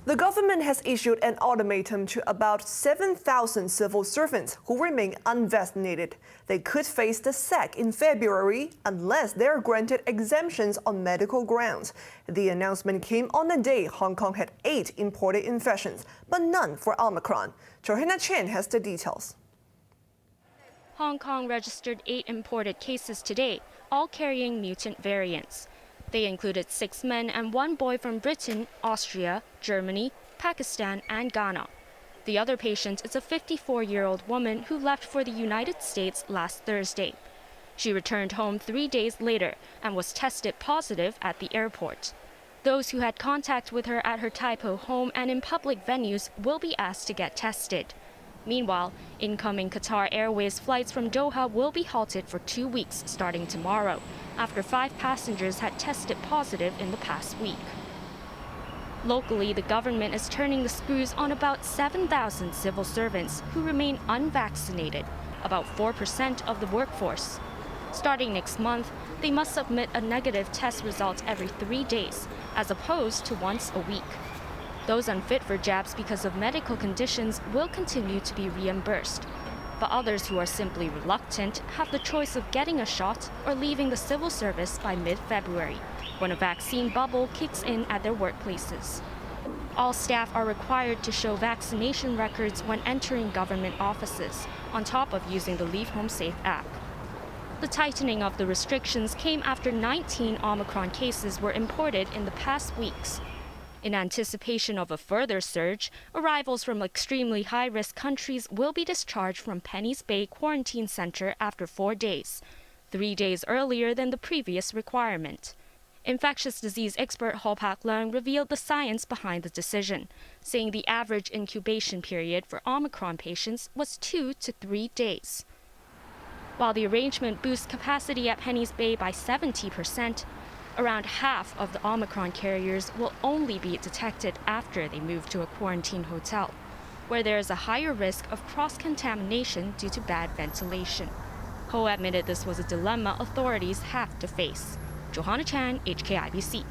The government has issued an ultimatum to about 7,000 civil servants who remain unvaccinated. They could face the sack in February unless they are granted exemptions on medical grounds. The announcement came on the day Hong Kong had 8 imported infections, but none for Omicron. Johanna Chen has the details. Hong Kong registered 8 imported cases today, all carrying mutant variants. They included 6 men and 1 boy from Britain, Austria, Germany, Pakistan, and Ghana. The other patient is a 54-year-old woman who left for the United States last Thursday. She returned home 3 days later and was tested positive at the airport. Those who had contact with her at her Tai Po home and in public venues will be asked to get tested. Meanwhile, incoming Qatar Airways flights from Doha will be halted for 2 weeks starting tomorrow, after 5 passengers had tested positive in the past week. Locally, the government is turning the screws on about 7,000 civil servants who remain unvaccinated, about 4% of the workforce. Starting next month, they must submit a negative test result every 3 days, as opposed to once a week. Those unfit for jabs because of medical conditions will continue to be reimbursed. But others who are simply reluctant have the choice of getting a shot or leaving the civil service by mid-February, when a vaccine bubble kicks in at their workplaces. All staff are required to show vaccination records when entering government offices, on top of using the Leave Home Safe app. The tightening of the restrictions came after 19 Omicron cases were imported in the past weeks. In anticipation of a further surge, arrivals from extremely high-risk countries will be discharged from Penny's Bay Quarantine Center after 4 days, 3 days earlier than the previous requirement. Infectious disease expert Ho Pak Leung revealed the science behind the decision, saying the average incubation period for Omicron patients was 2 to 3 days. While the arrangement boosts capacity at Penny's Bay by 70%, around half of the Omicron carriers will only be detected after they move to a quarantine hotel, where there is a higher risk of cross-contamination due to bad ventilation. Ho admitted this was a dilemma authorities have to face. Johanna Chan, HKIBC.